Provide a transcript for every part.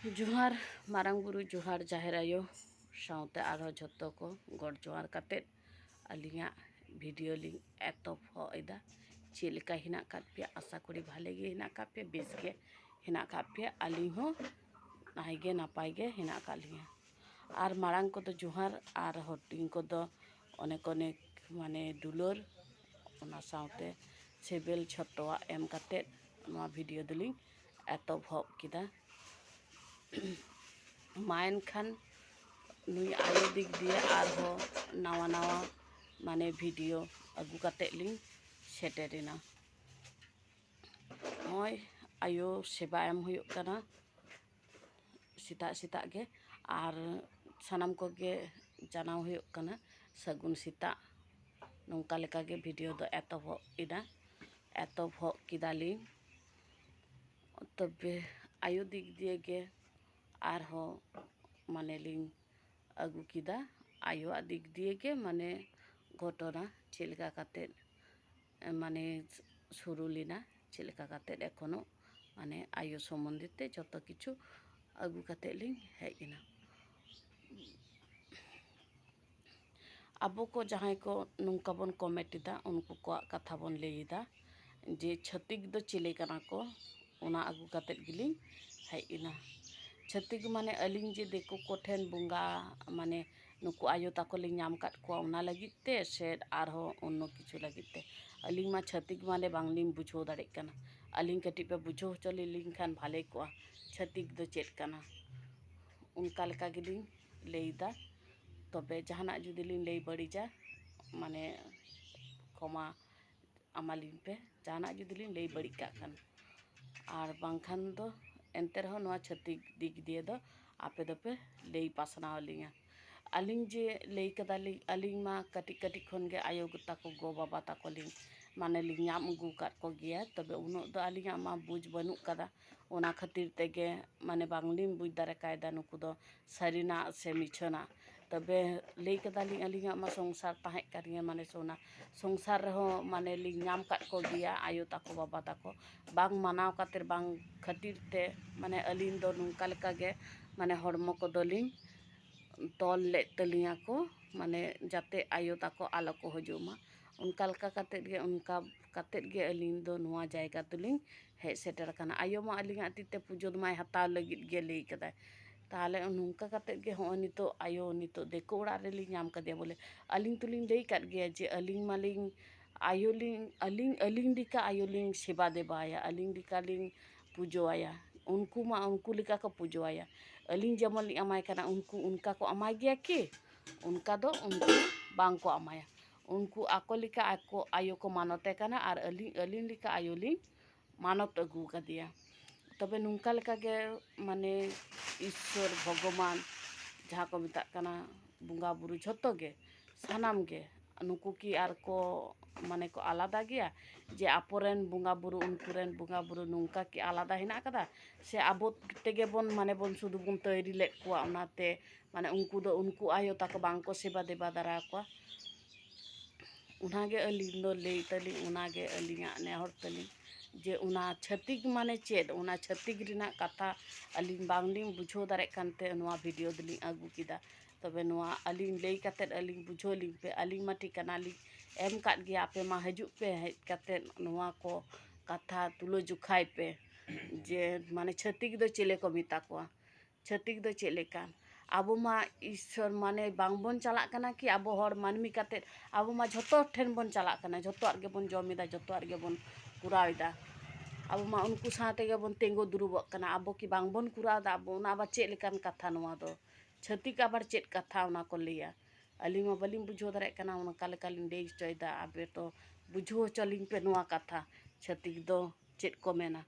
जोहार मारांग बुरु जोहार जाहेर आयो साउते आरो जत्तो को गड जोहार काते अलिंगा भिडियो लिंक एतोफदा चेलेका हिना कापे आशा करी भाले गे हिना कापे बेस गे हिना कापे अलिंग हो नाइगे नापाय गे हिना कालिंगा आर मारांग को तो जोहार आर हटिंग को तो अनेक अनेक माने दुलोर ओना साउते सेबेल छतवा एम काते नवा भिडियो दलिंग एतोफ किदा मायन खान नुई आयो दिक दिए आरहो नावा नावा माने भिडियो अगु काते लिंग सेटेरिना नय आयो सेबा एम हुयुक काना सिता गे आर सानाम को गे जानाव हुयुक काना सगुन सिता नोंका लेका गे भिडियो दो एतोभ किदालिंग तबे आयो दिक दिए गे आरहो माने लिंग अगु किदा आयो दिक दिए गे माने घटना चेलका काते माने शुरू लिना चेलका काते एखोनो माने आयो सम्बन्धित जत किछु अगु काते लिंग हेजना आबो को जहां को नुंका बन कमेंटा उनको को कथा बन लेदा जे छतिक दो चेले कना को ओना अगु काते गिलिंग हेजना छतिक माने अलिंग जे देखो कोठेन बुंगा माने नुकु आयो ताको लिंग नाम काट को ओना लगिते से आरो अन्नो किछु लगिते अलिंग मा छतिक माने बांगलिंग बुझो दाड़े कना अलिंग कटी पे बुझो चले लिंग खान भाले को छतिक दो चेट कना उनका लेका गिलिंग लेदा तबे जहाना जुदी लिंग ले बड़ीजा माने क्षमा आमालिंग पे जहाना जुदी लिंग ले बड़ी का खान आर बांखान दो एंते रहो नवा छतिक दिक दिए दो आपे दोपे ले पासना लिंगा अलिंग जे ले कदाली अलिंग मा कटी कटी खन गे आयो ताको गो बाबा ताको लिंग माने लिंग नाम अगु काट को गिया तबे उनो दो अलिंग मा बुझ बनु कदा ओना खातिर तेगे माने बांगलिंग बुझ दारे कायदा नुकु दो सरीना से मिछना तबे ले कदाली अलिंग मा संसार ताहे करिया माने सोना संसार रहो माने लिंग नाम काट को गिया आयो ताको बाबा ताको बांग मानाव कातिर बांग खातिर ते माने अलिंग दो नुंका लेका गे माने हड़मो को दोलिंग तोल ले तलिया को माने जाते आयो ताको आलो को हजुमा उनका लका काते गे उनका काते गे अलिंग दो नुआ जायगा तुलिंग हे सेटर कना आयो मा अलिंग आतिते पुजो माय हताव लगित गे ले कदा ताले नुंका काते गे हो नितो आयो नितो देखो उड़ा रे लिंग नाम कदे बोले अलिंग तुलिंग ले काट गे जे अलिंग मालिंग आयो लिंग अलिंग दिका आयो लिंग सेवा देबाया अलिंग दिका लिंग पुजो आया उनको मा उनको लिका को पुजो आया अलिंग जमन लिंग अमाय कना उनको उनका को अमाय गया के उनका दो उनको बांग को अमाया उनको आको लिका आको आयो को मानते कना आर अलिंग लिका आयो लिंग मानत अगु कदिया तबे नुंका लेका गे माने ईश्वर भगवान जहाँ को मिता कना बुंगा बुरु झतो गे सानाम गे नुकु की आर को माने को आलादा गया जे आपोरेन बुंगा बुरु उनकुरेन बुंगा बुरु नुंका की आलादा हिना कदा से आबो तेगे बोन माने बोन सुदु बुन तैरी ले को ओनाते माने उनको दो उनको आयो ताको बांग को सेवा देबा दारा को उनागे अलिंग दो ले तली उनागे अलिंगा ने हर तली जे उना छतिक माने चेद उना छतिक रिना कथा अलिंग बांगलिंग बुझो दारे कानते नवा वीडियो दली अगु किदा तबे नवा अलिंग ले काते अलिंग बुझो लिंग पे अलिंग मा ठिकाना लिंग एम काट गया पे मा हजू पे हेज काते नवा को कथा तुलो जुखाय पे जे माने छतिक दो चेले को मिता को छतिक दो चेले कान आबो मा ईश्वर माने बांगबन चला कना कि आबो हर मानमी काते आबो मा झतो ठेन बन चला कना झतो आगे बन जमिदा झतो आगे बन कुराइदा आबो मा उनको साथे गे बन तेंगो दुरुबक कना आबो की बांगबन कुरादा आबो ना बा चेक लेकान कथा नवा दो छतिक आबार चेक कथा उना को लिया अलिंग मा बलिंग बुझो दारे कना उना काले कालिंग देख चोयदा आबे तो बुझो चलिंग पे नवा कथा छतिक दो चेक को मेना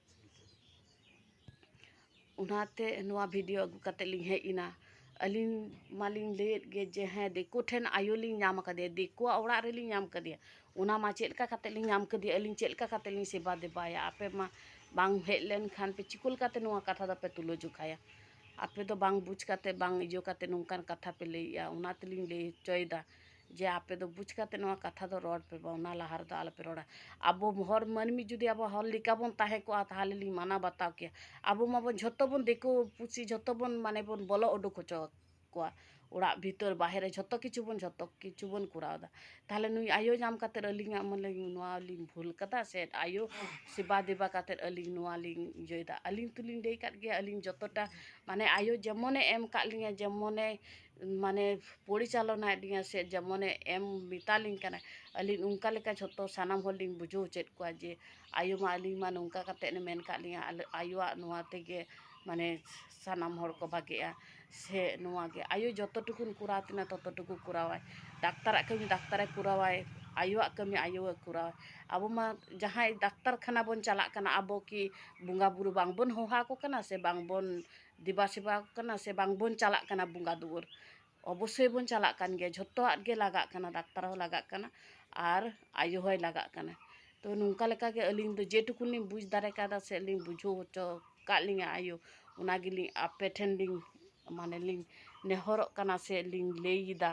उनाते नवा वीडियो अगु काते लिंग हे इना अलिंग मालिंग लेट गे जे हे देखो ठेन आयो लिंग नाम कदे देखो औड़ा रे लिंग नाम कदे उना मा चेलका काते लिंग नाम कदे अलिंग चेलका काते लिंग सेवा देबाया आपे मा बांग हेलेन खान पे चिकुल काते नवा कथा दा पे तुलो जुखाया आपे तो बांग बुझ काते बांग इजो काते नुंकान कथा पे लेया उना तलिंग ले चोयदा जे आपे दो बुझ काते नवा कथा दो रॉड पे बना लहार दो आलपे रोड़ा अब हर मानमी जुदी अब हर लिका बन ताहे को ताहले ली माना बताओ के अब माबन झोतो बन देखो पुसी झोतो बन माने बन बोलो उडुक होचो को ओड़ा भीतर बाहर झोतो किछु बन कुरावदा ताहले नुई आयो नाम काते अलिंग मन नवा लिंग भूल कदा से आयो सेवा देवा काते अलिंग नवा लिंग जोइदा अलिंग तुलिंग देई काट गया अलिंग जतोटा माने आयो जेमने एम कालिंगा जेमने माने परिचालना दिया से जेमने एम मितालिंग कना अलिंग उनका लेका झोतो सानाम होलिंग बुझो चेत को जे आयो मा अलिंग मा नोंका काते ने मेन कालिंगा आयोआ नवा तेगे माने सानाम हर को भागेआ से नवा गे आयो जतो टुकुन कुरातना ततो टुकु कुरावाय डाक्तार कमी डाक्तार कुरावाय आयोआ कमी आयो कुरावाय अब मा जहां डाक्तार खाना बन चला कना अब की बुंगा बुरु बांग बन होहा को कना से बांग बन दिबा सेवा कना से बांग बन चला कना बुंगा दुवर अवश्य बन चला कान गे झोतो आट गे लगा कना डाक्तार हो लगा कना आर आयो होय लगा कना तो नुंका लेका के अलिंग दो जे टुकुन लिंग बुझ दारे कादा से लिंग बुझो होचो कालिंग आयो उना गिलिंग आपे ठेन लिंग माने लिंग नेहरो कना से लिंग लेईदा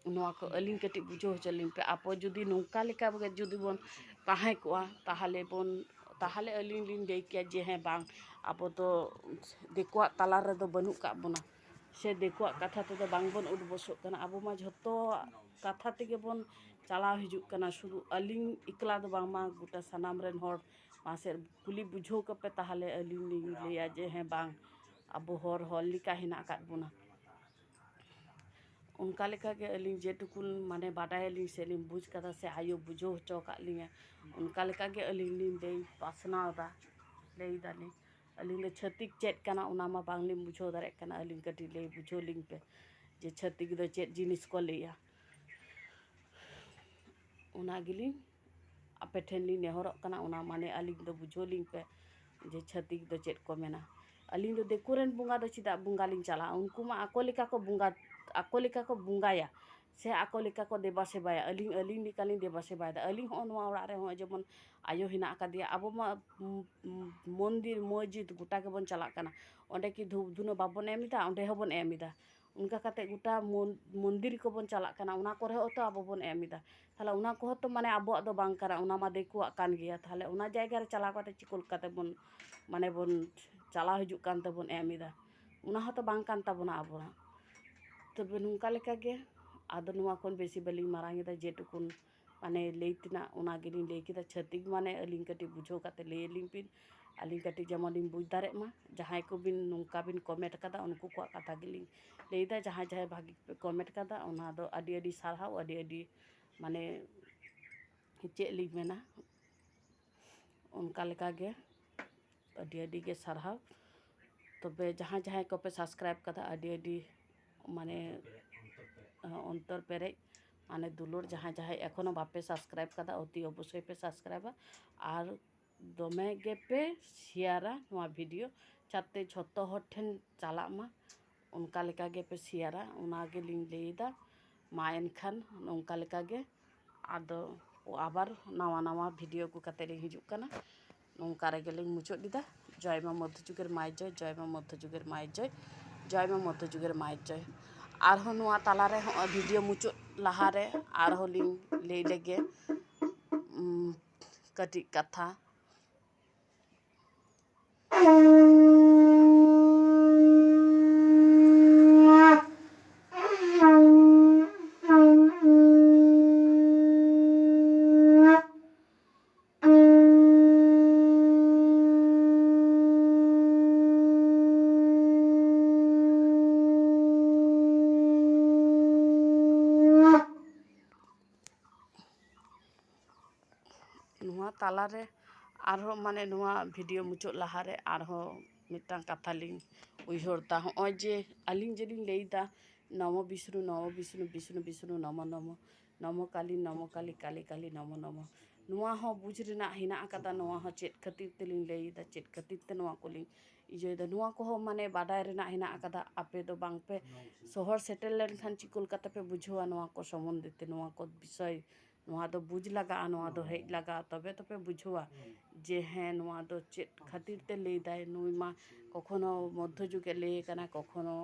नवा को अलिंग कटी बुझो होचो लिंग पे आपो जुदी नुंका लेका बगे जुदी बन ताहे को ताहले बन ताहले अलिंग लिंग देई के जे हैं बांग आपो तो देखवा तला रे दो बनु का बना से देखवा कथा ते दो बांग बन उडबसो कना अब मा झोतो कथा तेगे बन चलाव हिजुक कना शुरू अलिंग इकला दो बांग मा गोटा सनाम रेन हर मासे कुली बुझो कपे ताहले अलिंग लिंग लेया जे हैं बांग अब हर लिका हिना काट बना उनका लेका के अलिंग जे टुकुन माने बाडाय लिंग से लिंग बुझ कदा से आयो बुझो होचो का लिंग उनका लेका के अलिंग लिंग देई पासनाव दा लेई दानी अलिंग ले छतिक चेत कना उना मा बांग लिंग बुझो दारे कना अलिंग कटी ले बुझो लिंग पे जे छतिक दो चेत जिनिस को लेया उना गिलिंग आपे ठेन लिंग नेहरो कना उना माने अलिंग दो बुझो लिंग पे जे छतिक दो चेत को मेना अलिंग दो देकुरेन बुंगा दो चिदा बुंगा लिंग चला उनको मा आको लेका को बुंगा आको लेका को बुंगाया से आको लेका को देबा सेबाया अलिंग अलिंग निकालिंग देबा सेबाया दा अलिंग हो नवा ओड़ा रे हो जेमन आयो हिना का दिया अब मा मंदिर मस्जिद गोटा के बन चला कना ओंडे की धूप धुनो बाबन एमिदा ओंडे हो बन एमिदा उनका काते गोटा मंदिर को बन चला कना उना करे हो तो अब बन एमिदा थाले उना को तो माने अब दो बांग करा उना मा देखुआ कान गया थाले उना जायगा रे चला काते चिकोल काते बन माने बन चला हिजुक कान तबन एमिदा उना हो तो बांग कान तबना अबना तबे नुंका लेका गे आदो नुआ कोन बेसी बलिंग मारांगे दा जे टुकुन माने लेइतना उना गिलिंग लेइ किदा छतिक माने अलिंग कटी बुझो काते ले लिंग पिन अलिंग कटी जेमन लिंग बुझ दारे मा जहां को बिन नुंका बिन कमेंट कदा उनको को कथा गिलिंग लेइदा जहां जहां भागी कमेंट कदा उना दो अडी अडी सारहाव अडी अडी माने चे लिंग मेना उनका लेका गे अडी अडी गे सारहाव तबे जहां जहां को पे सब्सक्राइब कदा अडी अडी माने अंतर पेरे माने दुलोर जहां जहां एखोनो बापे सब्सक्राइब कदा अति अवश्य पे सब्सक्राइबा और दमे गे पे शेयरा नवा वीडियो जाते झोतो हर ठेन चला मा उनका लेका गे पे शेयरा उना गे लिंग लेइदा मा एनखान उनका लेका गे आदो आबार नवा नवा वीडियो को काते लिंग हिजुक कना नोंका रे गेलिंग मुचो दिदा जय मा मध्यजुगेर माय जय जय मा मध्यजुगेर माय जय जय मा मध्यजुगेर माय जय आरहो नुआ ताला रे हो वीडियो मुचो लहा रे आरहो लिंग ले लेगे कटी कथा नुआ ताला रे आरहो माने नुआ वीडियो मुचो लहा रे आरहो मिटांग कथा लिंग उइहरता हो जे अलिंग जेलिंग लेइदा नमो विष्णु विष्णु विष्णु नमो नमो नमो काली काली काली नमो नमो नुआ हो बुझ रेना हिना कदा नुआ हो चेत खातिर तेलिंग लेइदा चेत खातिर ते नुआ को लिंग इजोइदा नुआ को हो माने बाडाय रेना हिना कदा आपे दो बांग पे शहर सेटल लेन खान चिकुल कता पे बुझवा नुआ को संबंध ते नुआ को विषय ᱱᱚᱣᱟ ᱫᱚ ᱵᱩᱡᱽ ᱞᱟᱜᱟᱜᱼᱟ, ᱱᱚᱣᱟ ᱫᱚ ᱦᱮᱡ ᱞᱟᱜᱟᱜᱼᱟ, ᱛᱚᱵᱮ ᱛᱚᱯᱮ ᱵᱩᱡᱷᱟᱹᱣᱟ ᱡᱮ ᱦᱮᱸ ᱱᱚᱣᱟ ᱫᱚ ᱪᱮᱫ ᱠᱷᱟᱹᱛᱤᱨ ᱛᱮ ᱞᱟᱹᱭᱫᱟᱭ ᱱᱩᱭ ᱢᱟ ᱠᱚᱠᱷᱚᱱᱳ ᱢᱚᱫᱽᱫᱷᱚ ᱡᱩᱜᱮ ᱞᱟᱹᱭ ᱠᱟᱱᱟ, ᱠᱚᱠᱷᱚᱱᱳ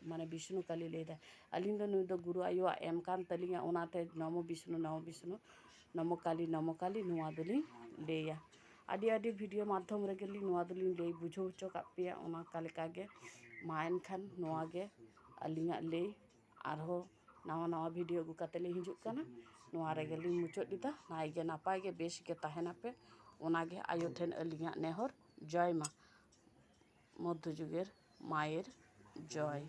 ᱢᱟᱱᱮ ᱵᱤᱥᱱᱩ ᱠᱟᱞᱤ ᱞᱟᱹᱭᱫᱟᱭ᱾ ᱟᱹᱞᱤᱧ ᱫᱚ ᱱᱩᱭ ᱫᱚ ᱜᱩᱨᱩ ᱟᱭᱳᱣᱟᱜ ᱮᱢ ᱠᱟᱱ ᱛᱟᱹᱞᱤᱧᱟ, ᱚᱱᱟᱛᱮ ᱱᱚᱢᱚ ᱵᱤᱥᱱᱩ ᱱᱚᱢᱚ ᱠᱟᱞᱤ ᱱᱚᱣᱟ ᱫᱚᱞᱤᱧ ᱞᱟᱹᱭᱟ᱾ ᱟᱹᱰᱤ ᱵᱷᱤᱰᱤᱭᱳ ᱢᱟᱫᱽᱫᱷᱚᱢ ᱨᱮᱜᱮᱞᱤᱧ ᱱᱚᱣᱟ ᱫᱚᱞᱤᱧ ᱞᱟᱹᱭ ᱵᱩᱡᱷᱟᱹᱣ ᱦᱚᱪᱚ ᱠᱟᱜ ᱯᱮᱭᱟ, ᱚᱱᱠᱟ ᱞᱮᱠᱟᱜᱮ ᱢᱟ ᱮᱱᱠᱷᱟᱱ ᱱᱚᱣᱟ ᱜᱮ ᱟᱹᱞᱤᱧᱟᱜ ᱞᱟᱹᱭ, ᱟᱨᱦᱚᱸ ᱱᱟᱣᱟ ᱵᱷᱤᱰᱤᱭᱳ ᱟᱹᱜᱩ ᱠᱟᱛᱮ ᱞᱤᱧ ᱦᱤᱡᱩᱜ ᱠᱟᱱᱟ᱾ ᱱᱚᱣᱟ ᱨᱮᱜᱮᱞᱤᱧ ᱢᱩᱪᱟᱹᱫ ᱮᱫᱟ᱾ ᱱᱟᱭᱜᱮ ᱱᱟᱯᱟᱭ ᱜᱮ ᱵᱮᱥ ᱜᱮ ᱛᱟᱦᱮᱱᱟᱯᱮ, ᱚᱱᱟᱜᱮ ᱟᱭᱳ ᱴᱷᱮᱱ ᱟᱹᱞᱤᱧᱟᱜ ᱱᱮᱦᱚᱨ᱾ জয় মা, মধ্যযুগের মায়ের জয়।